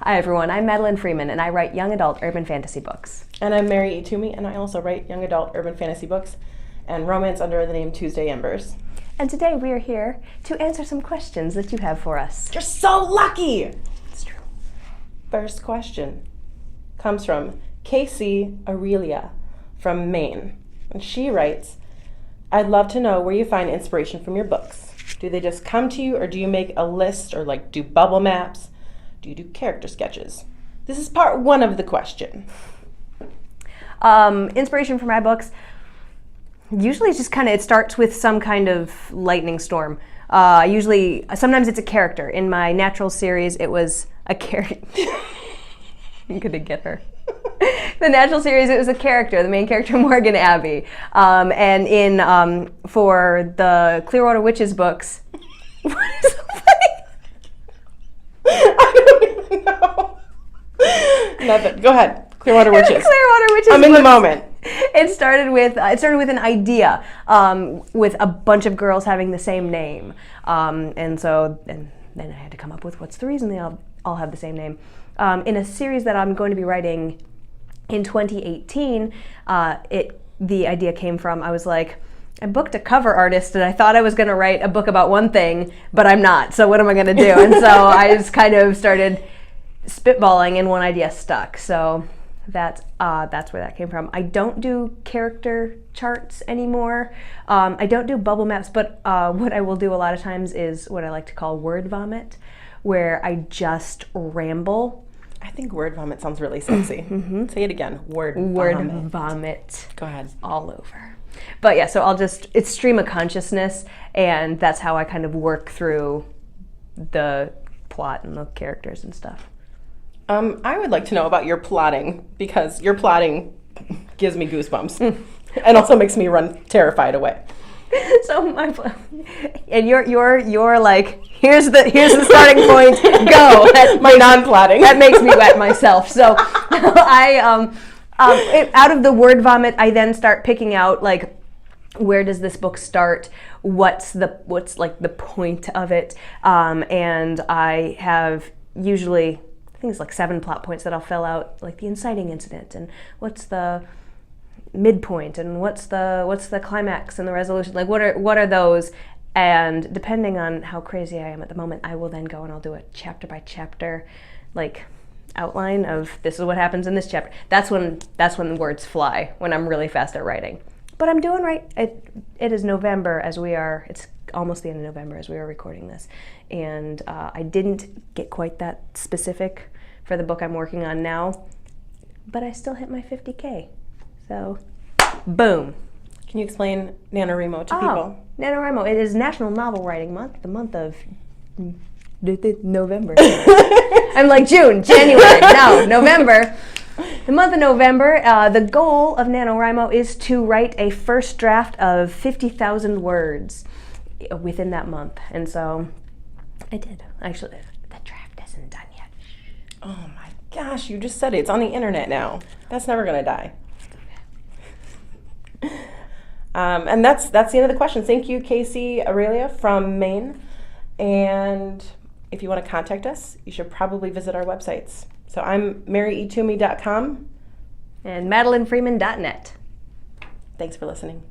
Hi everyone, I'm Madeline Freeman and I write young adult urban fantasy books. And I'm Mary Twomey and I also write young adult urban fantasy books and romance under the name Tuesday Embers. And today we are here to answer some questions that you have for us. You're so lucky! It's true. First question comes from Casey Aurelia from Maine. And she writes, I'd love to know where you find inspiration from your books. Do they just come to you, or do you make a list, or do bubble maps? Do you do character sketches? This is part one of the question. Inspiration for my books, usually it's just it starts with some kind of lightning storm. Sometimes it's a character. In my Natural series, it was a character. I'm gonna get her. The Natural series, it was a character, the main character, Morgan Abbey. And for the Clearwater Witches books, what is so funny? I don't even know. Nothing. Go ahead. Clearwater Witches. Clearwater Witches. I'm in the moment. It started with an idea with a bunch of girls having the same name, and then I had to come up with what's the reason they all have the same name. In a series that I'm going to be writing in 2018, the idea came from, I was like, I booked a cover artist and I thought I was going to write a book about one thing, but I'm not, so what am I going to do? And so I just kind of started spitballing and one idea stuck. So that's where that came from. I don't do character charts anymore. I don't do bubble maps, but what I will do a lot of times is what I like to call word vomit, where I just ramble. I think word vomit sounds really sexy. Mm-hmm. Say it again. Word vomit. Go ahead. All over. But yeah, so it's stream of consciousness, and that's how I kind of work through the plot and the characters and stuff. I would like to know about your plotting, because your plotting gives me goosebumps and also makes me run terrified away. So and you're like, here's the starting point, go. My non-plotting. That makes me wet myself. So out of the word vomit, I then start picking out where does this book start? What's the point of it? And I have usually, I think it's 7 plot points that I'll fill out, like the inciting incident and what's the midpoint and what's the climax and the resolution. What are those? And depending on how crazy I am at the moment, I will then go and I'll do a chapter by chapter outline of this is what happens in this chapter. That's when words fly, when I'm really fast at writing. But I'm doing right. It is November it's almost the end of November as we are recording this. And I didn't get quite that specific for the book I'm working on now, but I still hit my 50K. So, boom. Can you explain NaNoWriMo to people? NaNoWriMo, it is National Novel Writing Month, the month of November. I'm like June, January, no, November. The month of November, the goal of NaNoWriMo is to write a first draft of 50,000 words within that month. And so I did. Actually, the draft isn't done yet. Oh my gosh, you just said it. It's on the internet now. That's never going to die. And that's the end of the question. Thank you, Casey Aurelia from Maine. And if you want to contact us, you should probably visit our websites. So I'm MaryETwomey.com. And MadelineFreeman.net. Thanks for listening.